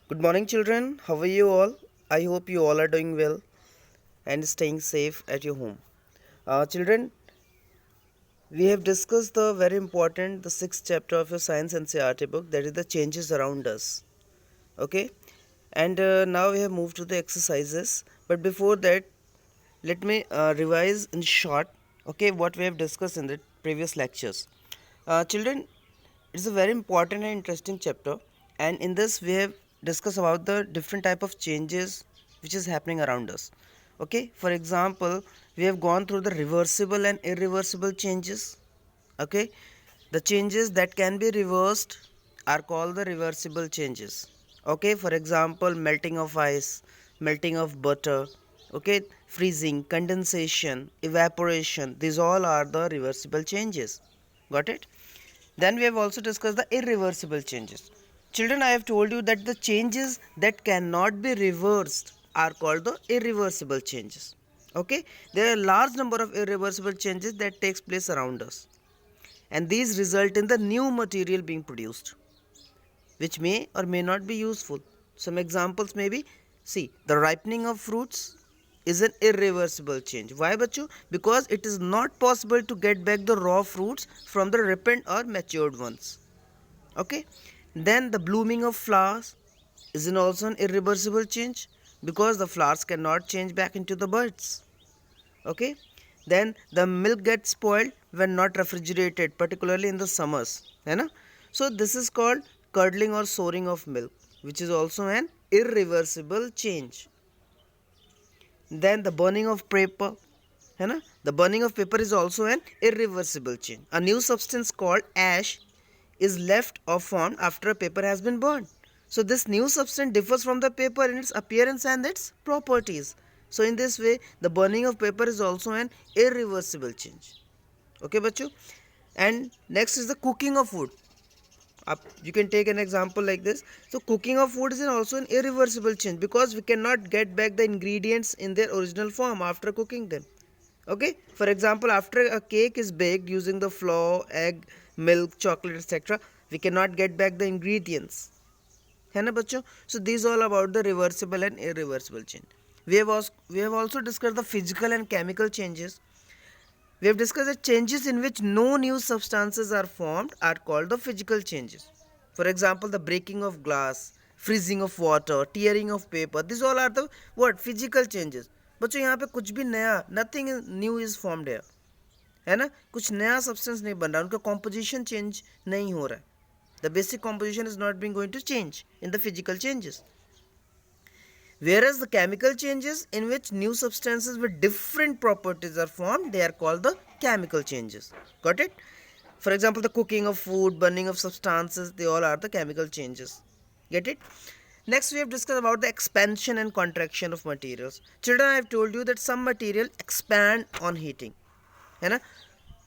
Good morning, children. How are you all? I hope you all are doing well and staying safe at your home. Children, we have discussed the very important, the sixth chapter of your Science NCERT book, that is the changes around us. Okay, and now we have moved to the exercises. But before that, let me revise in short. Okay, what we have discussed in the previous lectures. Children, it's a very important and interesting chapter, and in this we have discussed about the different type of changes which is happening around us. Okay, for example, we have gone through the reversible and irreversible changes. Okay, the changes that can be reversed are called the reversible changes. Okay, for example, melting of ice, melting of butter, okay, freezing, condensation, evaporation, these all are the reversible changes. Got it? Then we have also discussed the irreversible changes. Children, I have told you that the changes that cannot be reversed are called the irreversible changes. Okay, there are a large number of irreversible changes that takes place around us, and these result in the new material being produced, which may or may not be useful. Some examples may be, see, the ripening of fruits is an irreversible change. Why, bachu? Because it is not possible to get back the raw fruits from the ripened or matured ones. Okay, then the blooming of flowers is also an irreversible change because the flowers cannot change back into the buds. Okay, then the milk gets spoiled when not refrigerated, particularly in the summers, है ना? So this is called curdling or souring of milk, which is also an irreversible change. Then the burning of paper, है ना? The burning of paper is also an irreversible change. A new substance called ash is left or formed after a paper has been burned. So this new substance differs from the paper in its appearance and its properties. So in this way, the burning of paper is also an irreversible change. Okay, bachu? And next is the cooking of food. You can take an example like this. So cooking of food is also an irreversible change because we cannot get back the ingredients in their original form after cooking them. Okay, for example, after a cake is baked using the flour, egg, milk, chocolate, etc., we cannot get back the ingredients, है ना बच्चों? So these all about the reversible and irreversible change. We have also discussed the physical and chemical changes. We have discussed that changes in which no new substances are formed are called the physical changes. For example, the breaking of glass, freezing of water, tearing of paper. These all are the what physical changes. बच्चों यहाँ पे कुछ भी नया nothing new is formed here, है ना? कुछ नया सब्सटेंस नहीं बन रहा, उनका कॉम्पोजिशन चेंज नहीं हो रहा है. The basic composition is not being going to change in the physical changes. Whereas the chemical changes in which new substances with different properties are formed, they are called the chemical changes. Got it? For example, the cooking of food, burning of substances, they all are the chemical changes. Get it? Next, we have discussed about the expansion and contraction of materials. Children, I have told you that some material expand on heating, है ना?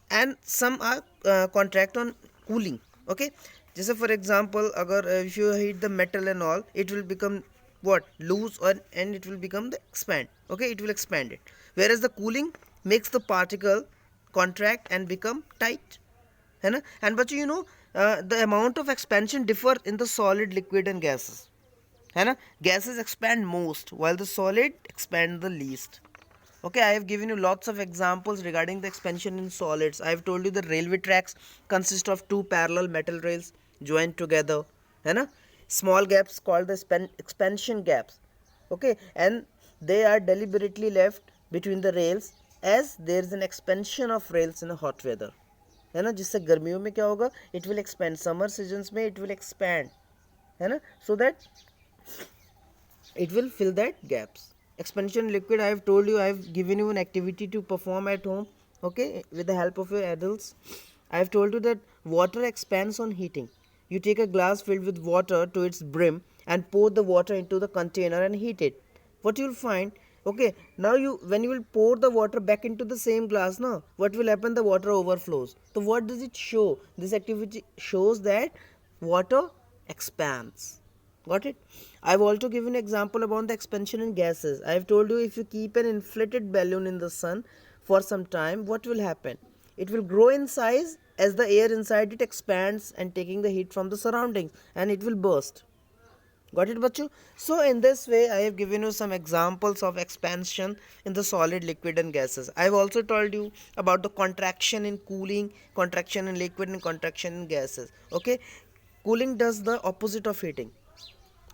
And some are contract on cooling. Okay, जैसे for example, अगर if you heat the metal and all, it will become what loose, or and it will become the expand. Okay, it will expand it, whereas the cooling makes the particle contract and become tight, है ना? And but you know, the amount of expansion differ in the solid, liquid and gases, है ना? Gases expand most while the solid expand the least. Okay, I have given you lots of examples regarding the expansion in solids. I have told you the railway tracks consist of two parallel metal rails joined together, है ना? Small gaps called the expansion gaps. Okay, and they are deliberately left between the rails as there is an expansion of rails in a hot weather, है ना? जिससे गर्मियों में क्या होगा? It will expand. Summer seasons में it will expand, है ना? So that it will fill that gaps. Expansion liquid, I have told you, I have given you an activity to perform at home, okay, with the help of your adults. I have told you that water expands on heating. You take a glass filled with water to its brim and pour the water into the container and heat it. What you will find, okay, now when you will pour the water back into the same glass, now what will happen? The water overflows. So what does it show? This activity shows that water expands. Got it? I've also given an example about the expansion in gases. I've told you if you keep an inflated balloon in the sun for some time, what will happen? It will grow in size as the air inside it expands and taking the heat from the surroundings, and it will burst. Got it, bachu? So in this way, I have given you some examples of expansion in the solid, liquid, and gases. I have also told you about the contraction in cooling, contraction in liquid, and contraction in gases. Okay, cooling does the opposite of heating.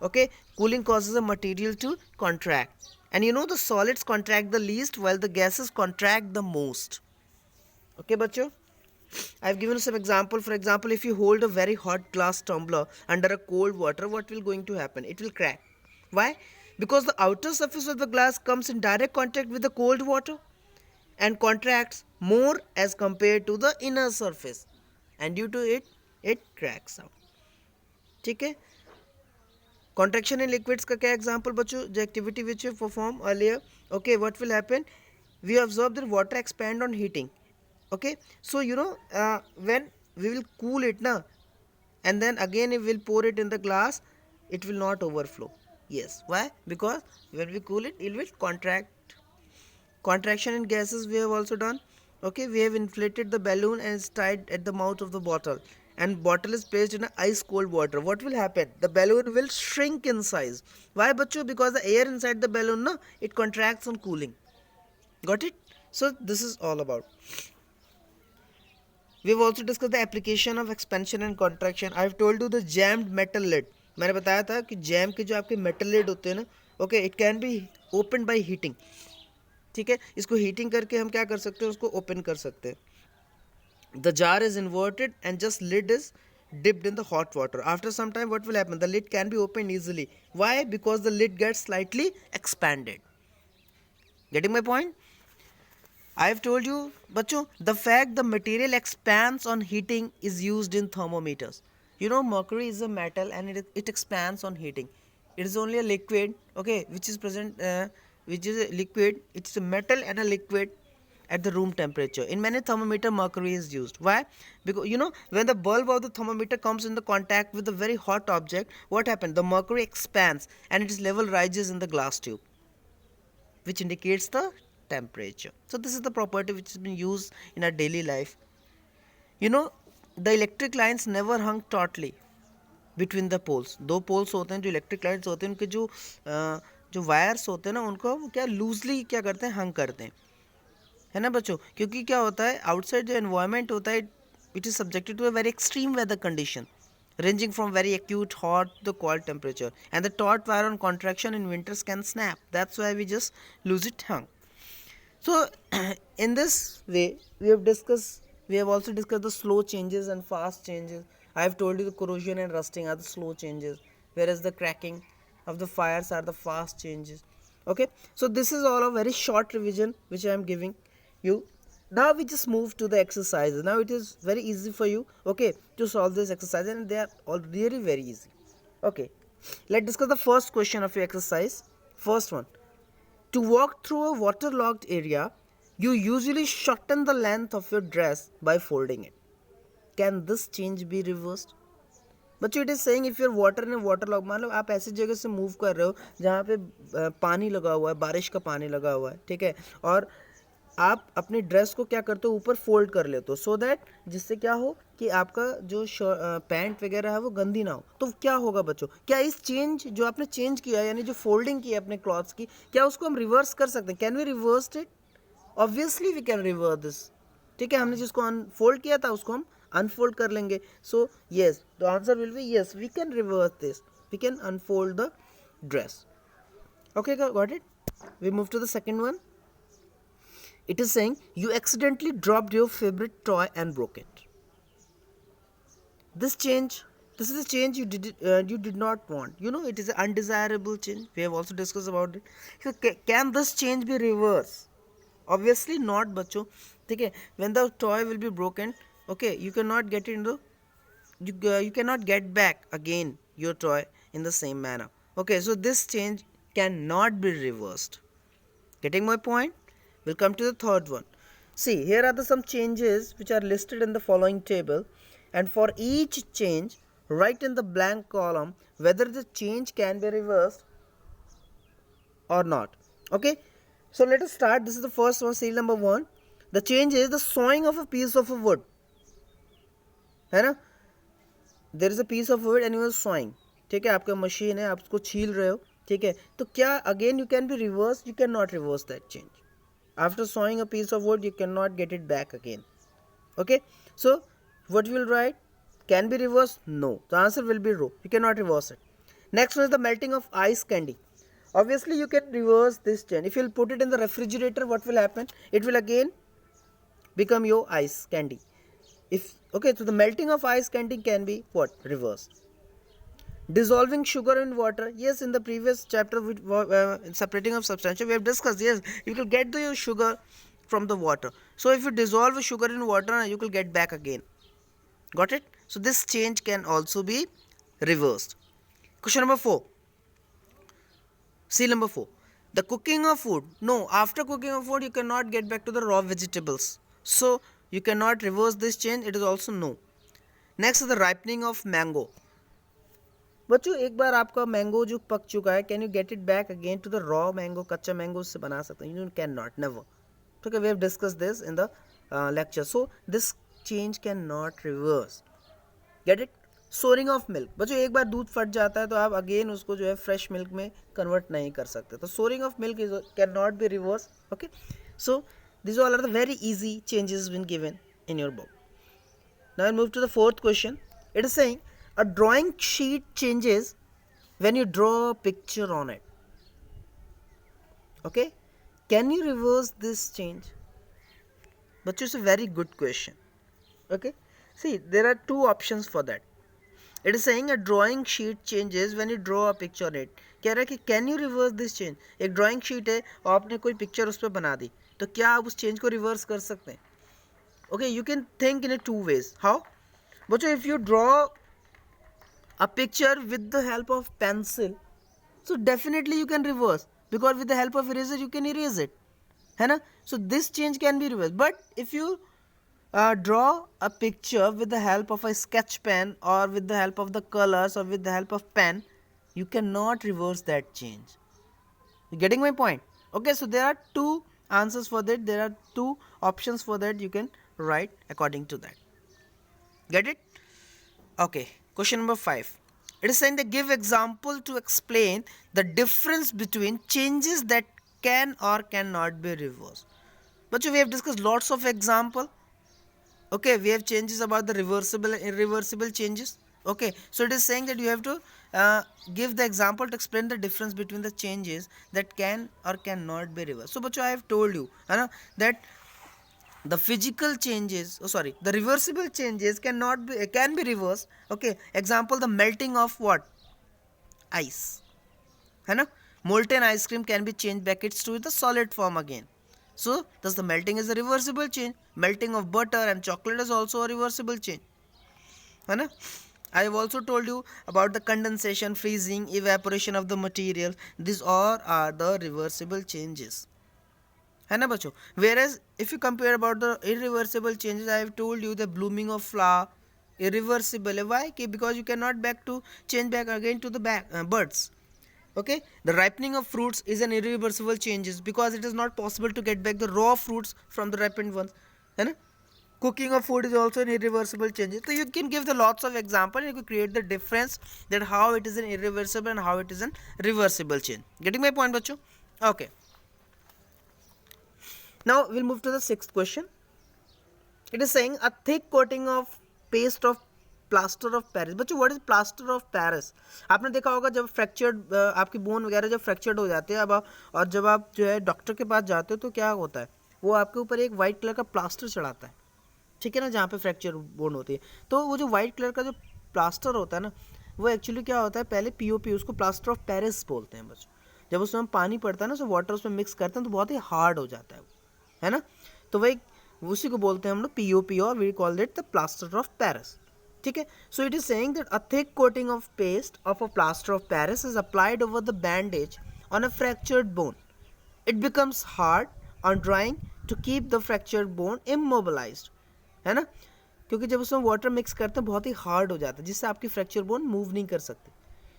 Okay, cooling causes a material to contract, and you know the solids contract the least while the gases contract the most. Okay, bacho? I've given some example. For example, if you hold a very hot glass tumbler under a cold water, what will going to happen? It will crack. Why? Because the outer surface of the glass comes in direct contact with the cold water and contracts more as compared to the inner surface, and due to it cracks out. ठीक है? Contraction in liquids का क्या example बच्चों? The activity which you perform earlier. Okay, what will happen? We observe that water expand on heating. Okay, so you know when we will cool it na, and then again we will pour it in the glass, it will not overflow. Yes, why? Because when we cool it will contract. Contraction in gases we have also done. Okay, we have inflated the balloon and it's tied at the mouth of the bottle, and bottle is placed in a ice cold water. What will happen? The balloon will shrink in size. Why, bacho? Because the air inside the balloon na, it contracts on cooling. Got it? So this is all about. We have also discussed the application of expansion and contraction. I have told you the jammed metal lid. मैंने बताया था कि jam के जो आपके metal lid होते हैं ना, okay, it can be open by heating. ठीक है, इसको हीटिंग करके हम क्या कर सकते हैं, उसको ओपन कर सकते हैं. The jar is inverted and just lid is dipped in the hot water. After some time, what will happen? The lid can be opened easily. Why? Because the lid gets slightly expanded. Getting my point? I have told you, bachcho, the fact the material expands on heating is used in thermometers. You know, mercury is a metal and it expands on heating. It is only a liquid, okay, which is present, which is a liquid. It's a metal and a liquid at the room temperature. In many thermometer, mercury is used. Why? Because you know, when the bulb of the thermometer comes in the contact with a very hot object, what happens? The mercury expands and its level rises in the glass tube, which indicates the temperature. So this is the property which has been used in our daily life. You know, the electric lines never hung tautly between the poles. दो poles होते हैं जो electric lines होते हैं, उनके जो wires होते हैं ना, उनको क्या loosely क्या करते हैं, hang करते हैं, है ना बच्चों? क्योंकि क्या होता है, outside जो environment होता है, it is subjected to a very extreme weather condition, ranging from very acute hot to cold temperature, and the taut wire on contraction in winters can snap. That's why we just lose it hung. So in this way we have also discussed the slow changes and fast changes. I have told you the corrosion and rusting are the slow changes, whereas the cracking of the fires are the fast changes. Okay, so this is all a very short revision which I am giving you. Now we just move to the exercises. Now it is very easy for you, okay, to solve this exercise, and they are all really very easy. Okay, let's discuss the first question of your exercise. First one: to walk through a waterlogged area, you usually shorten the length of your dress by folding it. Can this change be reversed? बच्चों, it is saying if your water in water log, मान लो आप ऐसी जगह से move कर रहे हो जहाँ पे पानी लगा हुआ है, बारिश का पानी लगा हुआ है, ठीक है, और आप अपनी ड्रेस को क्या करते हो, ऊपर फोल्ड कर लेते हो, सो दैट जिससे क्या हो कि आपका जो पैंट वगैरह है वो गंदी ना हो. तो क्या होगा बच्चों, क्या इस चेंज जो आपने चेंज किया यानी जो फोल्डिंग की है अपने क्लॉथ्स की, क्या उसको हम रिवर्स कर सकते हैं? Can we reverse it? Obviously we can reverse this. ठीक है, हमने जिसको अनफोल्ड किया था उसको हम अनफोल्ड कर लेंगे. So yes, the answer will be yes, we can reverse this, we can unfold the dress. Okay, got it? We move to the second one. It is saying you accidentally dropped your favorite toy and broke it. This is a change you did not want. You know, it is an undesirable change. We have also discussed about it. So can this change be reversed? Obviously not, बच्चों. ठीक है, when the toy will be broken, okay, you cannot get into you cannot get back again your toy in the same manner. Okay, so this change cannot be reversed. Getting my point? We'll come to the third one. See, here are some changes which are listed in the following table, and for each change write in the blank column whether the change can be reversed or not. Okay, so let us start. This is the first one, serial number 1. The change is the sawing of a piece of a wood. है ना? There is a piece of wood and you are sawing. ठीक है, आपका machine है, आप उसको छील रहे हो, ठीक है, तो क्या again you can be reverse? You can not reverse that change. After sawing a piece of wood you cannot get it back again. Okay, so what you will write? Can be reversed? No, the answer will be no, you cannot reverse it. Next one is the melting of ice candy. Obviously you can reverse this chain. If you will put it in the refrigerator, what will happen? It will again become your ice candy. If okay, so the melting of ice candy can be what? Reversed. Dissolving sugar in water. Yes, in the previous chapter with separating of substantia we have discussed. Yes, you will get the sugar from the water. So if you dissolve sugar in water, you will get back again. Got it? So this change can also be reversed. Question number 4. C number 4. The cooking of food. No, after cooking of food you cannot get back to the raw vegetables. So you cannot reverse this change. It is also no. Next is the ripening of mango. बच्चों एक बार आपका mango जो पक चुका है, can you get it back again to the raw mango? कच्चा mango उससे बना सकते हैं? You can not, never. ठीक है, we have discuss this in the lecture. So this change can not reverse. Get it? Souring of milk. बच्चों एक बार दूध फट जाता है तो आप अगेन उसको जो है फ्रेश मिल्क में कन्वर्ट नहीं कर सकते. तो souring of milk is can not be reverse. Okay, so this all are the very easy changes been given in your book. Now move to the fourth question. It is saying a drawing sheet changes when you draw a picture on it. Okay, can you reverse this change? But it's a very good question. Okay, see there are two options for that. It is saying a drawing sheet changes when you draw a picture on it. कह रहा है कि can you reverse this change? एक drawing sheet है और आपने कोई picture उस पर बना दी, तो क्या आप उस change को reverse कर सकते हैं? Okay, you can think in a two ways. How? बच्चों if you draw a picture with the help of pencil, so definitely you can reverse, because with the help of eraser you can erase it, है ना? So this change can be reversed. But if you draw a picture with the help of a sketch pen or with the help of the colors or with the help of pen, you cannot reverse that change. You getting my point? Okay, so there are two answers for that. There are two options for that. You can write according to that. Get it? Okay, question number 5. It is saying that give example to explain the difference between changes that can or cannot be reversed. But we have discussed lots of example. Okay, we have changes about the reversible and irreversible changes. Okay, so it is saying that you have to give the example to explain the difference between the changes that can or cannot be reversed. So I have told you that the physical changes, the reversible changes can be reversed. Okay, example, the melting of what? Ice, है ना? Molten ice cream can be changed back to the solid form again. So thus the melting is a reversible change. Melting of butter and chocolate is also a reversible change, है ना? I have also told you about the condensation, freezing, evaporation of the material. These all are the reversible changes, है ना बच्चों? Whereas if you compare about the irreversible changes, I have told you the blooming of flower, irreversible. Why? Because you cannot change back again to the birds. Okay, the ripening of fruits is an irreversible changes, because it is not possible to get back the raw fruits from the ripened ones, है ना? Cooking of food is also an irreversible change. So you can give the lots of example and you can create the difference that how it is an irreversible and how it is an reversible change. Getting my point, बच्चों? Okay. Now we'll move to the sixth question. It is saying a thick coating of paste of plaster of Paris. बच्चों what is plaster of Paris? आपने देखा होगा जब fractured आपकी bone वगैरह जब fractured हो जाते हैं अब और जब आप जो है डॉक्टर के पास जाते हो तो क्या होता है, वो आपके ऊपर एक वाइट कलर का प्लास्टर चढ़ाता है, ठीक है ना, जहाँ पे फ्रैक्चर बोन होती है. तो वो जो वाइट कलर का जो प्लास्टर होता है ना, वो एक्चुअली क्या होता है, पहले पीओपी, उसको प्लास्टर ऑफ पेरिस बोलते हैं बच्चों. जब उसमें हम पानी पड़ता है ना, तो वाटर उसमें मिक्स करते हैं तो बहुत ही हार्ड हो जाता है वो, है ना? तो वही उसी को बोलते हैं हम लोग पीओपी, और we call it the plaster of Paris. ठीक है. So it is saying that a thick coating of paste of a plaster of Paris is applied over the bandage on a fractured bone. It becomes hard on drying to keep the fractured bone immobilised, है ना? क्योंकि जब उसमें water mix करते हैं बहुत ही hard हो जाता है, जिससे आपकी फ्रैक्चर बोन मूव नहीं कर सकती.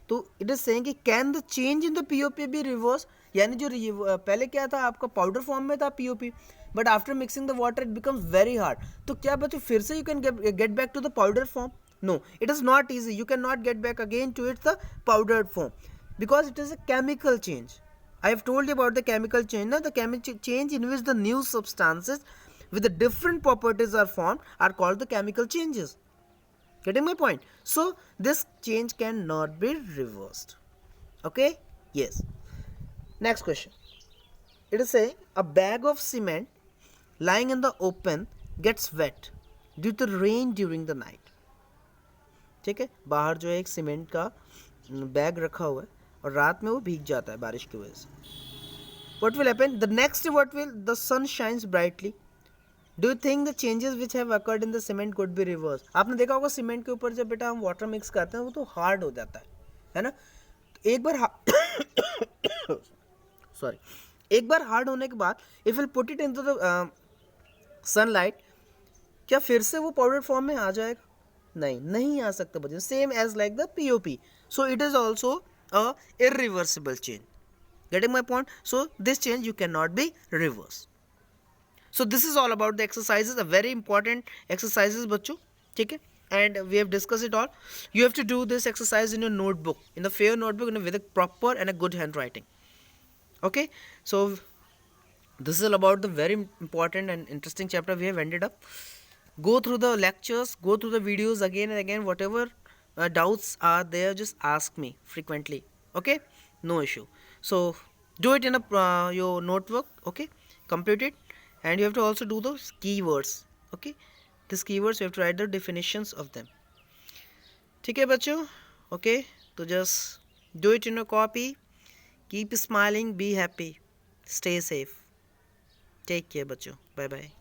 तो इट इज सेइंग कि can the change in the POP be reverse, यानी जो पहले क्या था आपका पाउडर फॉर्म में था POP, but after mixing the water it becomes very hard. तो क्या बच्चों फिर से you can get back to the powder form? No, it is not easy. You cannot get back again to its the powdered form because it is a chemical change. I have told you about the chemical change. Now, the chemical change in which the new substances with the different properties are formed are called the chemical changes. Getting my point? So, this change cannot be reversed. Okay? Yes. Next question. It is saying a bag of cement lying in the open gets wet due to rain during the night. ठीक है, बाहर जो है एक cement का bag रखा हुआ है और रात में वो भीग जाता है बारिश की वजह से. What will happen? The next, what will the sun shines brightly? Do you think the changes which have occurred in the cement could be reversed? आपने देखा होगा सीमेंट के ऊपर जब बेटा हम वाटर मिक्स करते हैं वो तो हार्ड हो जाता है ना. तो एक बार सॉरी एक बार हार्ड होने के बाद if will put it into the sunlight, क्या फिर से वो पाउडर फॉर्म में आ जाएगा? नहीं आ सकता बच्चों. Same as like the POP. So it is also a irreversible change. Getting my point? So this change you cannot be reversed. So this is all about the exercises, a very important exercises बच्चों, ठीक है. And we have discussed it all. You have to do this exercise in your notebook, in the fair notebook, with a proper and a good handwriting. Okay, so this is all about the very important and interesting chapter we have ended up. Go through the lectures, go through the videos again and again. Whatever doubts are there, just ask me frequently. Okay, no issue. So do it in your notebook. Okay, complete it. And you have to also do those keywords. Okay, these keywords you have to write the definitions of them. ठीक है बच्चों. Okay, so just do it in your copy. Keep smiling, be happy, stay safe. Take care बच्चों. Bye bye.